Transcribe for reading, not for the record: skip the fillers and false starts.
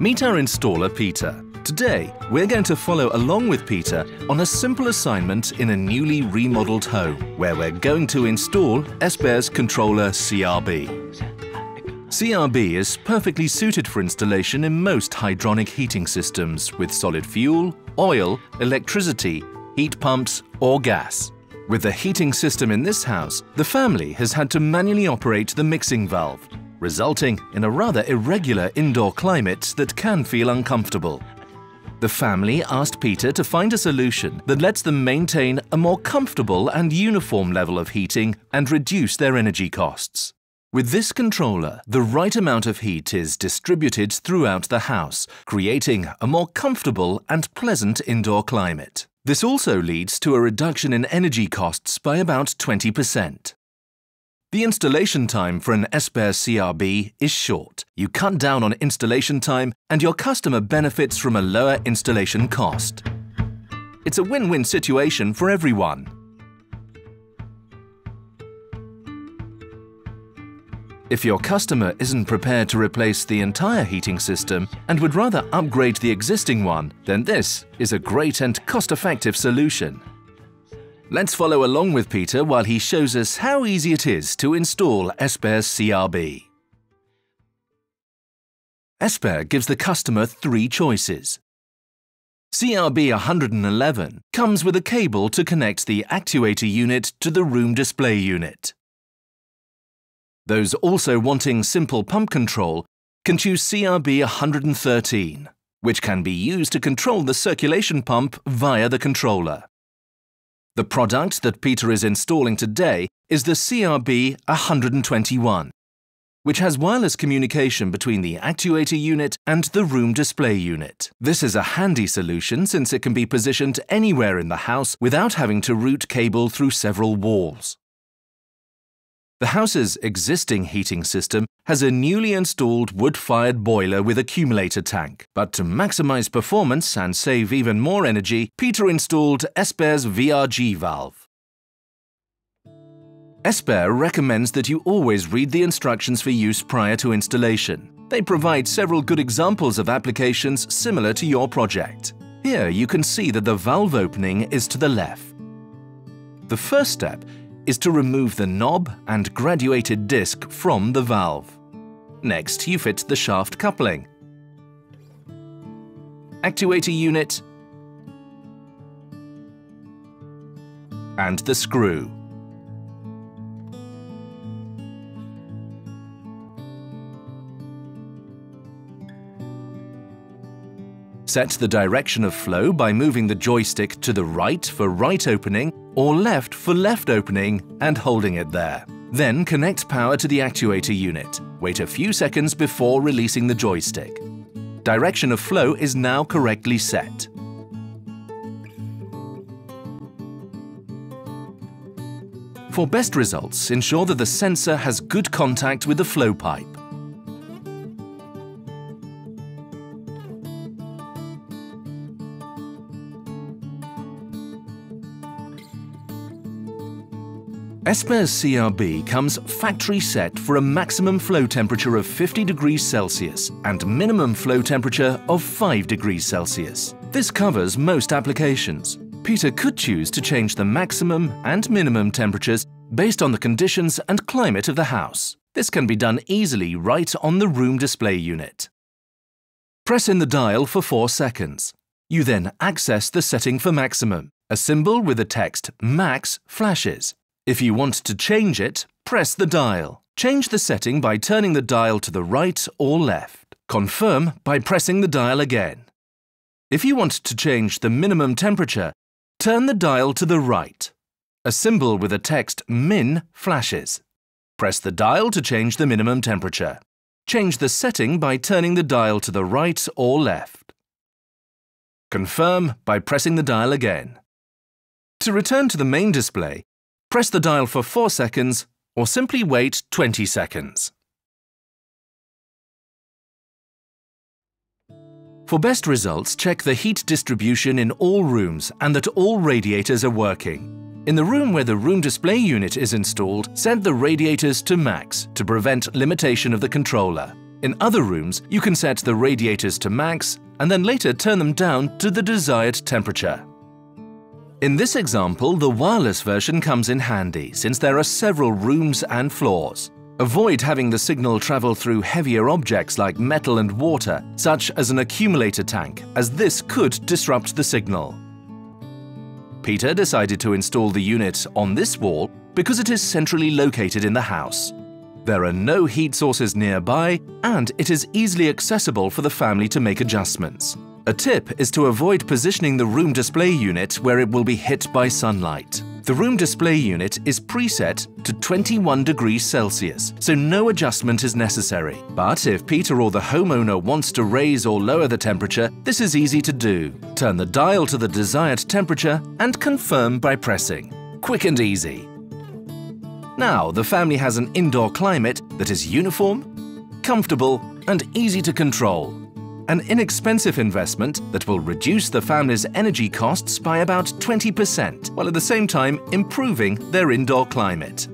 Meet our installer, Peter. Today, we're going to follow along with Peter on a simple assignment in a newly remodeled home, where we're going to install ESBE's controller CRB. CRB is perfectly suited for installation in most hydronic heating systems with solid fuel, oil, electricity, heat pumps or gas. With the heating system in this house, the family has had to manually operate the mixing valve, resulting in a rather irregular indoor climate that can feel uncomfortable. The family asked Peter to find a solution that lets them maintain a more comfortable and uniform level of heating and reduce their energy costs. With this controller, the right amount of heat is distributed throughout the house, creating a more comfortable and pleasant indoor climate. This also leads to a reduction in energy costs by about 20%. The installation time for an ESBE CRB is short. You cut down on installation time and your customer benefits from a lower installation cost. It's a win-win situation for everyone. If your customer isn't prepared to replace the entire heating system and would rather upgrade the existing one, then this is a great and cost-effective solution. Let's follow along with Peter while he shows us how easy it is to install ESBE CRB. ESBE gives the customer three choices. CRB 111 comes with a cable to connect the actuator unit to the room display unit. Those also wanting simple pump control can choose CRB 113, which can be used to control the circulation pump via the controller. The product that Peter is installing today is the CRB 121, which has wireless communication between the actuator unit and the room display unit. This is a handy solution since it can be positioned anywhere in the house without having to route cable through several walls. The house's existing heating system has a newly installed wood-fired boiler with accumulator tank. But to maximize performance and save even more energy, Peter installed ESBE's VRG valve. ESBE recommends that you always read the instructions for use prior to installation. They provide several good examples of applications similar to your project. Here you can see that the valve opening is to the left. The first step is to remove the knob and graduated disc from the valve. Next, you fit the shaft coupling, actuator unit, and the screw. Set the direction of flow by moving the joystick to the right for right opening or left for left opening and holding it there. Then connect power to the actuator unit. Wait a few seconds before releasing the joystick. Direction of flow is now correctly set. For best results, ensure that the sensor has good contact with the flow pipe. ESBE's CRB comes factory set for a maximum flow temperature of 50 degrees Celsius and minimum flow temperature of 5 degrees Celsius. This covers most applications. Peter could choose to change the maximum and minimum temperatures based on the conditions and climate of the house. This can be done easily right on the room display unit. Press in the dial for 4 seconds. You then access the setting for maximum. A symbol with the text MAX flashes. If you want to change it, press the dial. Change the setting by turning the dial to the right or left. Confirm by pressing the dial again. If you want to change the minimum temperature, turn the dial to the right. A symbol with the text MIN flashes. Press the dial to change the minimum temperature. Change the setting by turning the dial to the right or left. Confirm by pressing the dial again. To return to the main display, press the dial for 4 seconds or simply wait 20 seconds. For best results, check the heat distribution in all rooms and that all radiators are working. In the room where the room display unit is installed, set the radiators to max to prevent limitation of the controller. In other rooms, you can set the radiators to max and then later turn them down to the desired temperature. In this example, the wireless version comes in handy since there are several rooms and floors. Avoid having the signal travel through heavier objects like metal and water, such as an accumulator tank, as this could disrupt the signal. Peter decided to install the unit on this wall because it is centrally located in the house. There are no heat sources nearby, and it is easily accessible for the family to make adjustments. A tip is to avoid positioning the room display unit where it will be hit by sunlight. The room display unit is preset to 21 degrees Celsius, so no adjustment is necessary. But if Peter or the homeowner wants to raise or lower the temperature, this is easy to do. Turn the dial to the desired temperature and confirm by pressing. Quick and easy. Now the family has an indoor climate that is uniform, comfortable, and easy to control. An inexpensive investment that will reduce the family's energy costs by about 20%, while at the same time improving their indoor climate.